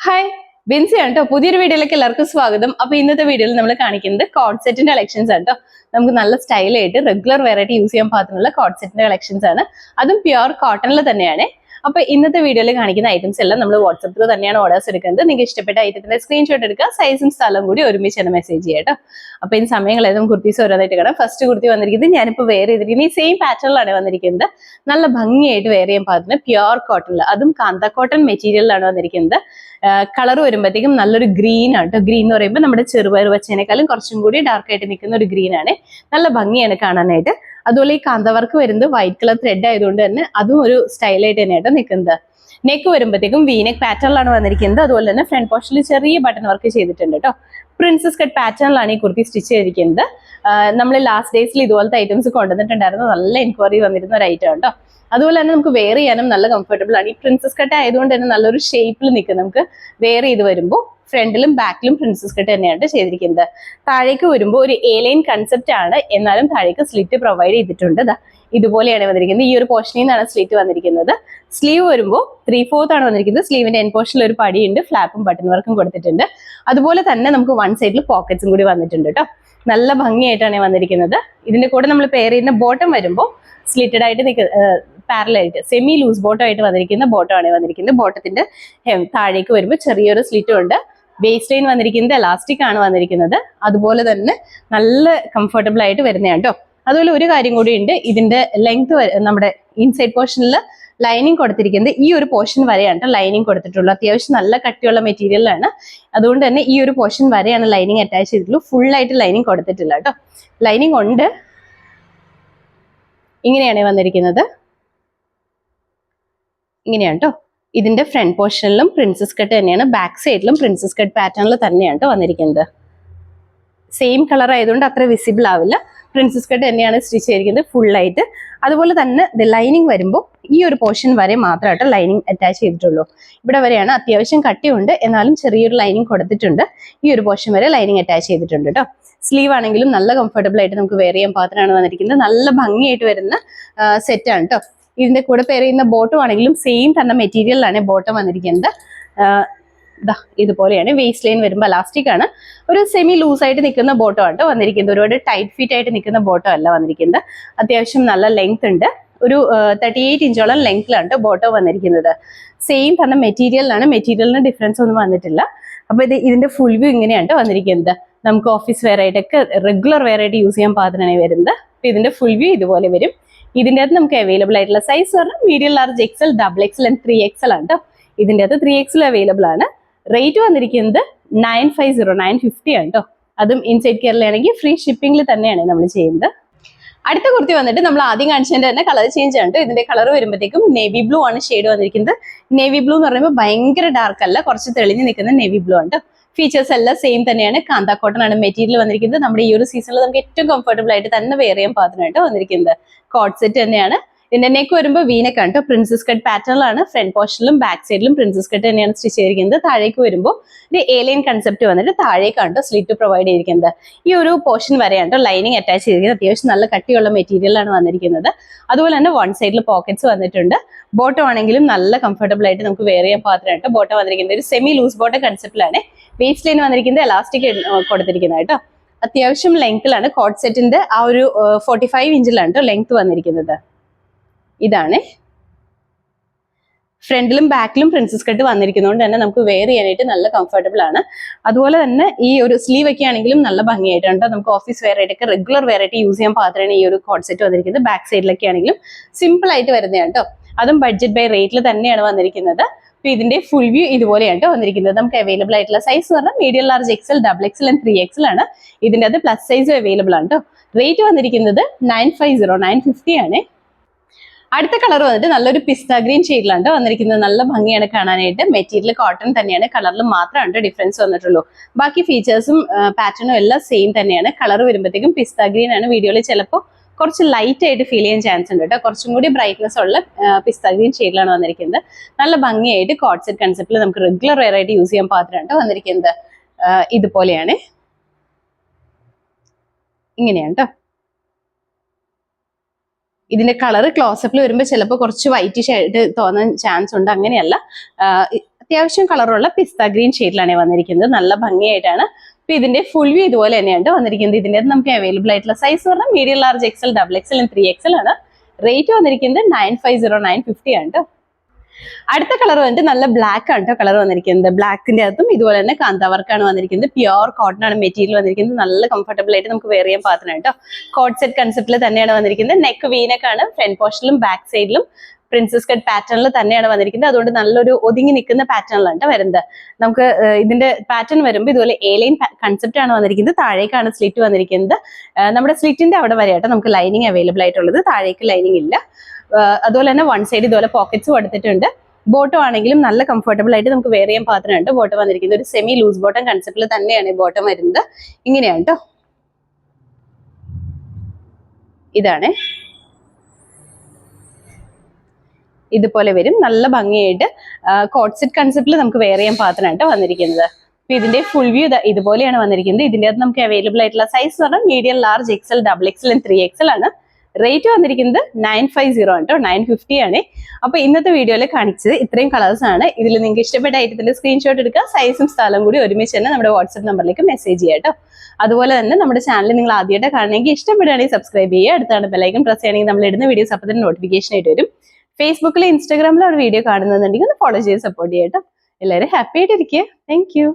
Hi Binsi ആണ് കേട്ടോ. പുതിയൊരു വീഡിയോയിലേക്ക് എല്ലാവർക്കും സ്വാഗതം. അപ്പൊ ഇന്നത്തെ വീഡിയോയിൽ നമ്മൾ കാണിക്കുന്നത് കോഡ് സെറ്റിന്റെ കളക്ഷൻസ് ആണ് കേട്ടോ. നമുക്ക് നല്ല സ്റ്റൈലായിട്ട് റെഗുലർ വെറൈറ്റി യൂസ് ചെയ്യാൻ പാകത്തിനുള്ള കോഡ് സെറ്റിന്റെ കളക്ഷൻസ് ആണ്. അതും പ്യുവർ കോട്ടണിൽ തന്നെയാണ്. അപ്പൊ ഇന്നത്തെ വീഡിയോയിൽ കാണിക്കുന്ന ഐറ്റംസ് എല്ലാം നമ്മൾ വാട്സപ്പിൽ തന്നെയാണ് ഓർഡേഴ്സ് എടുക്കുന്നത്. നിങ്ങൾക്ക് ഇഷ്ടപ്പെട്ട ഐറ്റത്തിന്റെ സ്ക്രീൻഷോട്ട് എടുക്കുക, സൈസും സ്ഥലവും കൂടി ഒരുമിച്ച് തന്നെ മെസ്സേജ് ചെയ്യാം കേട്ടോ. അപ്പൊ ഈ സമയങ്ങളേതും കുർത്തീസ് ഓരോന്നായിട്ട് കാണാം. ഫസ്റ്റ് കുർത്തി വന്നിരിക്കുന്നത് ഞാനിപ്പോൾ വെയർ ചെയ്തിരിക്കുന്നത് ഈ സെയിം പാറ്റേണിലാണ് വന്നിരിക്കുന്നത്. നല്ല ഭംഗിയായിട്ട് വെയർ ചെയ്യാൻ പാകത്തിന് പ്യുവർ കോട്ടണിൽ, അതും കാന്ത കോട്ടൺ മെറ്റീരിയലിലാണ് വന്നിരിക്കുന്നത്. കളർ വരുമ്പോഴത്തേക്കും നല്ലൊരു ഗ്രീൻ ആണ് കേട്ടോ. ഗ്രീൻ എന്ന് പറയുമ്പോൾ നമ്മുടെ ചെറുപയർ വെച്ചതിനേക്കാളും കുറച്ചും കൂടി ഡാർക്ക് ആയിട്ട് നിൽക്കുന്ന ഒരു ഗ്രീൻ ആണ്. നല്ല ഭംഗിയാണ് കാണാനായിട്ട്. അതുപോലെ ഈ കാന്തവർക്ക് വരുന്നത് വൈറ്റ് കളർ ത്രെഡ് ആയതുകൊണ്ട് തന്നെ അതും ഒരു സ്റ്റൈലായിട്ട് തന്നെയായിട്ട് നിൽക്കുന്നത്. നെക്ക് വരുമ്പോഴത്തേക്കും വീനെക്ക് പാറ്റേണിലാണ് വന്നിരിക്കുന്നത്. അതുപോലെ തന്നെ ഫ്രണ്ട് പോർഷനിൽ ചെറിയ ബട്ടൺ വർക്ക് ചെയ്തിട്ടുണ്ട് കേട്ടോ. പ്രിൻസസ് കട്ട് പാറ്റേണിലാണ് ഈ കുർത്തി സ്റ്റിച്ച് ചെയ്തിരിക്കുന്നത്. നമ്മൾ ലാസ്റ്റ് ഡേയ്സിൽ ഇതുപോലത്തെ ഐറ്റംസ് കൊണ്ടുവന്നിട്ടുണ്ടായിരുന്നു. നല്ല എൻക്വയറി വന്നിരുന്ന ഒരു ഐറ്റം കേട്ടോ. അതുപോലെ തന്നെ നമുക്ക് വെയർ ചെയ്യാനും നല്ല കംഫർട്ടബിൾ ആണ്. ഈ പ്രിൻസസ് കട്ട് ആയതുകൊണ്ട് തന്നെ നല്ലൊരു ഷേപ്പിൽ നിൽക്കും. നമുക്ക് വെയർ ചെയ്ത് വരുമ്പോൾ ഫ്രണ്ടിലും ബാക്കിലും പ്രിൻസസ് കട്ട് തന്നെയാണ് ചെയ്തിരിക്കുന്നത്. താഴേക്ക് വരുമ്പോൾ ഒരു എ ലൈൻ കൺസെപ്റ്റ് ആണ്, എന്നാലും താഴേക്ക് സ്ലിറ്റ് പ്രൊവൈഡ് ചെയ്തിട്ടുണ്ട്. ഇതുപോലെയാണ് വന്നിരിക്കുന്നത്. ഈ ഒരു പോർഷനിൽ നിന്നാണ് സ്ലിറ്റ് വന്നിരിക്കുന്നത്. സ്ലീവ് വരുമ്പോൾ 3/4 ആണ് വന്നിരിക്കുന്നത്. സ്ലീവിന്റെ എൻ പോർഷനിൽ ഒരു പടിയുണ്ട്, ഫ്ലാപ്പും ബട്ടൺ വർക്കും കൊടുത്തിട്ടുണ്ട്. അതുപോലെ തന്നെ നമുക്ക് വൺ സൈഡിൽ പോക്കറ്റ്സും കൂടി വന്നിട്ടുണ്ട് കേട്ടോ. നല്ല ഭംഗിയായിട്ടാണ് വന്നിരിക്കുന്നത്. ഇതിന്റെ കൂടെ നമ്മൾ പെയർ ചെയ്യുന്ന ബോട്ടം വരുമ്പോൾ സ്ലിറ്റഡ് ആയിട്ട് പാരലായിട്ട് സെമി ലൂസ് ബോട്ടം ആയിട്ട് വന്നിരിക്കുന്ന ബോട്ടം ആണ് വന്നിരിക്കുന്നത്. ബോട്ടത്തിന്റെ താഴേക്ക് വരുമ്പോൾ ചെറിയൊരു സ്ലിറ്റും ഉണ്ട്. ബേസ് ലൈൻ വന്നിരിക്കുന്നത് എലാസ്റ്റിക് ആണ് വന്നിരിക്കുന്നത്. അതുപോലെ തന്നെ നല്ല കംഫർട്ടബിൾ ആയിട്ട് വരുന്നതാണ് കേട്ടോ. അതുപോലെ ഒരു കാര്യം കൂടി ഉണ്ട്, ഇതിന്റെ ലെങ്ത് നമ്മുടെ ഇൻസൈഡ് പോർഷനിൽ ലൈനിങ് കൊടുത്തിരിക്കുന്നത് ഈ ഒരു പോർഷൻ വരെയാണ് ലൈനിങ് കൊടുത്തിട്ടുള്ളൂ. അത്യാവശ്യം നല്ല കട്ടിയുള്ള മെറ്റീരിയലാണ്. അതുകൊണ്ട് തന്നെ ഈ ഒരു പോർഷൻ വരെയാണ് ലൈനിങ് അറ്റാച്ച് ചെയ്തിട്ടുള്ളൂ. ഫുൾ ആയിട്ട് ലൈനിങ് കൊടുത്തിട്ടില്ല കേട്ടോ. ലൈനിങ് ഉണ്ട്. ഇങ്ങനെയാണ് വന്നിരിക്കുന്നത്. ഇങ്ങനെയാണ് കേട്ടോ. ഇതിന്റെ ഫ്രണ്ട് പോർഷനിലും പ്രിൻസസ് കട്ട് തന്നെയാണ്, ബാക്ക് സൈഡിലും പ്രിൻസസ് കട്ട് പാറ്റേണിൽ തന്നെയാണ് വന്നിരിക്കുന്നത്. സെയിം കളർ ആയതുകൊണ്ട് അത്ര വിസിബിൾ ആവില്ല. പ്രിൻസസ് കട്ട് തന്നെയാണ് സ്റ്റിച്ച് ചെയ്തിരിക്കുന്നത് ഫുൾ ആയിട്ട്. അതുപോലെ തന്നെ ലൈനിങ് വരുമ്പോൾ ഈ ഒരു പോർഷൻ വരെ മാത്രമായിട്ട് ലൈനിങ് അറ്റാച്ച് ചെയ്തിട്ടുള്ളൂ. ഇവിടെ വരെയാണ് അത്യാവശ്യം കട്ടിയുണ്ട്, എന്നാലും ചെറിയൊരു ലൈനിങ് കൊടുത്തിട്ടുണ്ട്. ഈ ഒരു പോർഷൻ വരെ ലൈനിങ് അറ്റാച്ച് ചെയ്തിട്ടുണ്ട് കേട്ടോ. സ്ലീവ് ആണെങ്കിലും നല്ല കംഫർട്ടബിൾ ആയിട്ട് നമുക്ക് വെയർ ചെയ്യാൻ പാത്രമാണ് വന്നിരിക്കുന്നത്. നല്ല ഭംഗിയായിട്ട് വരുന്ന സെറ്റാണ് കേട്ടോ. ഇതിന്റെ കൂടെ പെയർ ചെയ്യുന്ന ബോട്ടം ആണെങ്കിലും സെയിം തന്നെ മെറ്റീരിയലിലാണ് ബോട്ടം വന്നിരിക്കുന്നത്. ഇതുപോലെയാണ്. വേസ്റ്റ് ലൈൻ വരുമ്പോൾ എലാസ്റ്റിക് ആണ്. ഒരു സെമി ലൂസ് ആയിട്ട് നിൽക്കുന്ന ബോട്ടം ആണ് വന്നിരിക്കുന്നത്. ഒരുപാട് ടൈറ്റ് ഫിറ്റ് ആയിട്ട് നിൽക്കുന്ന ബോട്ടം അല്ല വന്നിരിക്കുന്നത്. അത്യാവശ്യം നല്ല ലെങ്ത് ഉണ്ട്. ഒരു 38 ഇഞ്ചോളം ലെങ്ത്തിലാണ് ബോട്ടം വന്നിരിക്കുന്നത്. സെയിം തന്നെ മെറ്റീരിയലിലാണ്. മെറ്റീരിയലിന് ഡിഫറൻസ് ഒന്നും വന്നിട്ടില്ല. അപ്പൊ ഇതിന്റെ ഫുൾ വ്യൂ ഇങ്ങനെയാണ് വന്നിരിക്കുന്നത്. നമുക്ക് ഓഫീസ് വെയർ ആയിട്ടൊക്കെ റെഗുലർ വെയർ ആയിട്ട് യൂസ് ചെയ്യാൻ പാകത്തിനാണ് വരുന്നത്. അപ്പൊ ഇതിന്റെ ഫുൾ വ്യൂ ഇതുപോലെ വരും. ഇതിൻ്റെ അകത്ത് നമുക്ക് അവൈലബിൾ ആയിട്ടുള്ള സൈസ് പറഞ്ഞാൽ medium, large, XL, XXL and 3XL ആണ് കേട്ടോ. ഇതിൻ്റെ അകത്ത് 3XL അവൈലബിൾ ആണ്. റേറ്റ് വന്നിരിക്കുന്നത് 950 ആണ് കേട്ടോ. അതും ഇൻസൈഡ് കേരളയാണെങ്കിൽ ഫ്രീ ഷിപ്പിംഗിൽ തന്നെയാണ് നമ്മൾ ചെയ്യുന്നത്. അടുത്ത കുർത്തി വന്നിട്ട് നമ്മൾ ആദ്യം കാണിച്ചതിന്റെ തന്നെ കളർ ചേഞ്ച് ആണ് കേട്ടോ. ഇതിന്റെ കളർ വരുമ്പോഴത്തേക്കും നേവി ബ്ലൂ ആണ് ഷെയ്ഡ് വന്നിരിക്കുന്നത്. നേവി ബ്ലൂ എന്ന് പറയുമ്പോൾ ഭയങ്കര ഡാർക്ക് അല്ല, കുറച്ച് തെളിഞ്ഞ് നിൽക്കുന്ന നേവി ബ്ലൂ ആണ് കേട്ടോ. ഫീച്ചേഴ്സ് എല്ലാം സെയിം തന്നെയാണ്. കാന്ത കോട്ടൺ ആണ് മെറ്റീരിയൽ വന്നിരിക്കുന്നത്. നമ്മുടെ ഈ ഒരു സീസണിൽ നമുക്ക് ഏറ്റവും കംഫർട്ടബിൾ ആയിട്ട് തന്നെ വെയർ ചെയ്യാൻ പാകത്തിനായിട്ട് വന്നിരിക്കുന്നത്. കോഡ് സെറ്റ് തന്നെയാണ്. ഇതിന്റെ നെക്ക് വരുമ്പോൾ വീനെക്ക് ആണ് കേട്ടോ. പ്രിൻസസ് കട്ട് പാറ്റേണിലാണ് ഫ്രണ്ട് പോർഷനിലും ബാക്ക് സൈഡിലും പ്രിൻസസ് കട്ട് തന്നെയാണ് സ്റ്റിച്ച് ചെയ്തിരിക്കുന്നത്. താഴേക്ക് വരുമ്പോൾ ഒരു എ ലൈൻ കൺസെപ്റ്റ് വന്നിട്ട് താഴേക്കാണ് സ്ലിറ്റ് പ്രൊവൈഡ് ചെയ്തിരിക്കുന്നത്. ഈ ഒരു പോർഷൻ വരെയാണ് ലൈനിങ് അറ്റാച്ച് ചെയ്തിരിക്കുന്നത്. അത്യാവശ്യം നല്ല കട്ടിയുള്ള മെറ്റീരിയലാണ് വന്നിരിക്കുന്നത്. അതുപോലെ തന്നെ വൺ സൈഡിൽ പോക്കറ്റ്സ് വന്നിട്ടുണ്ട്. ബോട്ടം ആണെങ്കിലും നല്ല കംഫർട്ടബിൾ ആയിട്ട് നമുക്ക് വെയർ ചെയ്യാൻ പാകത്തിനായിട്ട് ബോട്ടം വന്നിരിക്കുന്നത്. ഒരു സെമി ലൂസ് ബോട്ടം കൺസെപ്റ്റിലാണ്. വേസ്റ്റ് ലൈൻ വന്നിരിക്കുന്നത് എലാസ്റ്റിക് കൊടുത്തിരിക്കുന്നത് കേട്ടോ. അത്യാവശ്യം ലെങ്ത്തിലാണ്. കോഡ് സെറ്റിന്റെ ആ ഒരു 45 ഇഞ്ചിലാണ് കേട്ടോ ലെങ്ത് വന്നിരിക്കുന്നത്. ഇതാണ്. ഫ്രണ്ടിലും ബാക്കിലും പ്രിൻസസ് കട്ട് വന്നിരിക്കുന്നതുകൊണ്ട് തന്നെ നമുക്ക് വെയർ ചെയ്യാനായിട്ട് നല്ല കംഫർട്ടബിൾ ആണ്. അതുപോലെ തന്നെ ഈ ഒരു സ്ലീവ് ഒക്കെ ആണെങ്കിലും നല്ല ഭംഗിയായിട്ടുണ്ട്. നമുക്ക് ഓഫീസ് വെയർ ആയിട്ടൊക്കെ റെഗുലർ വെയർ ആയിട്ട് യൂസ് ചെയ്യാൻ പാകത്തിനാണ് ഈ ഒരു കോഡ് സെറ്റ് വന്നിരിക്കുന്നത്. ബാക്ക് സൈഡിലൊക്കെ ആണെങ്കിലും സിമ്പിൾ ആയിട്ട് വരുന്നതാണ് കേട്ടോ. അതും ബഡ്ജറ്റ് ബൈ റേറ്റിൽ തന്നെയാണ് വന്നിരിക്കുന്നത്. അപ്പൊ ഇതിന്റെ ഫുൾ വ്യൂ ഇതുപോലെയാണ് വന്നിരിക്കുന്നത്. നമുക്ക് അവൈലബിൾ ആയിട്ടുള്ള സൈസ് പറഞ്ഞാൽ medium, large, XL, XXL and 3XL ആണ്. ഇതിന്റെ അത് പ്ലസ് സൈസും അവൈലബിൾ ആണ് കേട്ടോ. റേറ്റ് വന്നിരിക്കുന്നത് 950 ആണ്. അടുത്ത കളർ വന്നിട്ട് നല്ലൊരു പിസ്ത ഗ്രീൻ ഷെയ്ഡിലാണ് വന്നിരിക്കുന്നത്. നല്ല ഭംഗിയാണ് കാണാനായിട്ട്. മെറ്റീരിയൽ കോട്ടൺ തന്നെയാണ്. കളറിൽ മാത്രമാണ് ഡിഫറൻസ് വന്നിട്ടുള്ളൂ. ബാക്കി ഫീച്ചേഴ്സും പാറ്റേണും എല്ലാം സെയിം തന്നെയാണ്. കളർ വരുമ്പോഴത്തേക്കും പിസ്ത ഗ്രീൻ ആണ്. വീഡിയോയിൽ ചിലപ്പോൾ കുറച്ച് ലൈറ്റ് ആയിട്ട് ഫീൽ ചെയ്യാൻ ചാൻസ് ഉണ്ട് കേട്ടോ. കുറച്ചും കൂടി ബ്രൈറ്റ്നസ് ഉള്ള പിസ്ത ഗ്രീൻ ഷെയ്ഡിലാണ് വന്നിരിക്കുന്നത്. നല്ല ഭംഗിയായിട്ട് കോഡ് സെറ്റ് കൺസെപ്റ്റിൽ നമുക്ക് റെഗുലർ വെയർ ആയിട്ട് യൂസ് ചെയ്യാൻ പാകത്തിനാണ് വന്നിരിക്കുന്നത്. ഇതുപോലെയാണ്. ഇങ്ങനെയാണ് കേട്ടോ. ഇതിന്റെ കളർ ക്ലോസപ്പിൽ വരുമ്പോൾ ചിലപ്പോൾ കുറച്ച് വൈറ്റിഷ് ആയിട്ട് തോന്നാൻ ചാൻസ് ഉണ്ട്. അങ്ങനെയല്ല, അത്യാവശ്യം കളറുള്ള പിസ്ത ഗ്രീൻ ഷെയ്ഡിലാണ് വന്നിരിക്കുന്നത്. നല്ല ഭംഗിയായിട്ടാണ്. അപ്പൊ ഇതിന്റെ ഫുൾ വ്യൂ ഇതുപോലെ തന്നെയാണ് വന്നിരിക്കുന്നത്. ഇതിന്റെ നമുക്ക് അവൈലബിൾ ആയിട്ടുള്ള സൈസ് പറഞ്ഞാൽ medium, large, XL, double XL, 3XL ആണ്. റേറ്റ് വന്നിരിക്കുന്നത് 950950 ആണ് കേട്ടോ. അടുത്ത കളർ വന്നിട്ട് നല്ല ബ്ലാക്ക് ആണ് കേട്ടോ കളർ വന്നിരിക്കുന്നത്. ബ്ലാക്കിന്റെ അകത്തും ഇതുപോലെ തന്നെ കാന്ത വർക്കാണ് വന്നിരിക്കുന്നത്. പ്യുവർ കോട്ടൺ ആണ് മെറ്റീരിയൽ വന്നിരിക്കുന്നത്. നല്ല കംഫർട്ടബിൾ ആയിട്ട് നമുക്ക് വെയർ ചെയ്യാൻ പാകത്തിന് കേട്ടോ. കോട്ട് സെറ്റ് കൺസെപ്റ്റിൽ തന്നെയാണ് വന്നിരിക്കുന്നത്. നെക്ക് വീനക്കാണ്. ഫ്രണ്ട് പോർഷനിലും ബാക്ക് സൈഡിലും പ്രിൻസസ് കട്ട് പാറ്റേണിൽ തന്നെയാണ് വന്നിരിക്കുന്നത്. അതുകൊണ്ട് നല്ലൊരു ഒതുങ്ങി നിൽക്കുന്ന പാറ്റേണിലാണ് വരുന്നത്. നമുക്ക് ഇതിന്റെ പാറ്റേൺ വരുമ്പോൾ ഇതുപോലെ എ ലൈൻ കൺസെപ്റ്റ് ആണ് വന്നിരിക്കുന്നത്. താഴേക്കാണ് സ്ലിറ്റ് വന്നിരിക്കുന്നത്. നമ്മുടെ സ്ലിറ്റിന്റെ അവിടെ വരെയായിട്ട് നമുക്ക് ലൈനിങ് അവൈലബിൾ ആയിട്ടുള്ളത്. താഴേക്ക് ലൈനിങ് ഇല്ല. അതുപോലെ തന്നെ വൺ സൈഡ് ഇതുപോലെ പോക്കറ്റ്സും കൊടുത്തിട്ടുണ്ട്. ബോട്ടം ആണെങ്കിലും നല്ല കംഫർട്ടബിൾ ആയിട്ട് നമുക്ക് വെയർ ചെയ്യാൻ പാകത്തിനുണ്ട്. ബോട്ടം വന്നിരിക്കുന്നത് ഒരു സെമി ലൂസ് ബോട്ടം കൺസെപ്റ്റിൽ തന്നെയാണ് ഈ ബോട്ടം വരുന്നത്. ഇങ്ങനെയാണ് കേട്ടോ. ഇതാണ്, ഇതുപോലെ വരും. നല്ല ഭംഗിയായിട്ട് കോട്ട് സെറ്റ് കൺസെപ്റ്റിൽ നമുക്ക് വെയർ ചെയ്യാൻ പാകത്തിനായിട്ട് വന്നിരിക്കുന്നത്. അപ്പൊ ഇതിന്റെ ഫുൾ വ്യൂ ഇതുപോലെയാണ് വന്നിരിക്കുന്നത്. ഇതിന്റെ അകത്ത് നമുക്ക് അവൈലബിൾ ആയിട്ടുള്ള സൈസ് പറഞ്ഞാൽ medium, large, XL, double XL, 3XL ആണ്. റേറ്റ് വന്നിരിക്കുന്നത് 950 ആണ് കേട്ടോ, 950 ആണ്. അപ്പൊ ഇന്നത്തെ വീഡിയോയിൽ കാണിച്ചത് ഇത്രയും കളേഴ്സ് ആണ്. ഇതിൽ നിങ്ങൾക്ക് ഇഷ്ടപ്പെട്ട ഐറ്റത്തിന്റെ സ്ക്രീൻഷോട്ട് എടുക്കുക. സൈസും സ്ഥലം കൂടി ഒരുമിച്ച് തന്നെ നമ്മുടെ വാട്സ്ആപ്പ് നമ്പറിലേക്ക് മെസ്സേജ് ചെയ്യാം കേട്ടോ. അതുപോലെ തന്നെ നമ്മുടെ ചാനൽ നിങ്ങൾ ആദ്യമായിട്ട് കാണണമെങ്കിൽ ഇഷ്ടപ്പെടുകയാണെങ്കിൽ സബ്സ്ക്രൈബ് ചെയ്യുക. അടുത്താണ് ബെല്ലൈക്കൺ പ്രസ് ചെയ്യണമെങ്കിൽ നമ്മൾ ഇടുന്ന വീഡിയോസ് അപ്പോൾ തന്നെ നോട്ടിഫിക്കേഷൻ ആയിട്ട് വരും. ഫേസ്ബുക്കിലും ഇൻസ്റ്റാഗ്രാമിലും ഒരു വീഡിയോ കാണുന്നുണ്ടെങ്കിൽ ഒന്ന് ഫോളോ ചെയ്ത് സപ്പോർട്ട് ചെയ്യാം കേട്ടോ. എല്ലാവരും ഹാപ്പി ആയിട്ടിരിക്കുക. Thank you.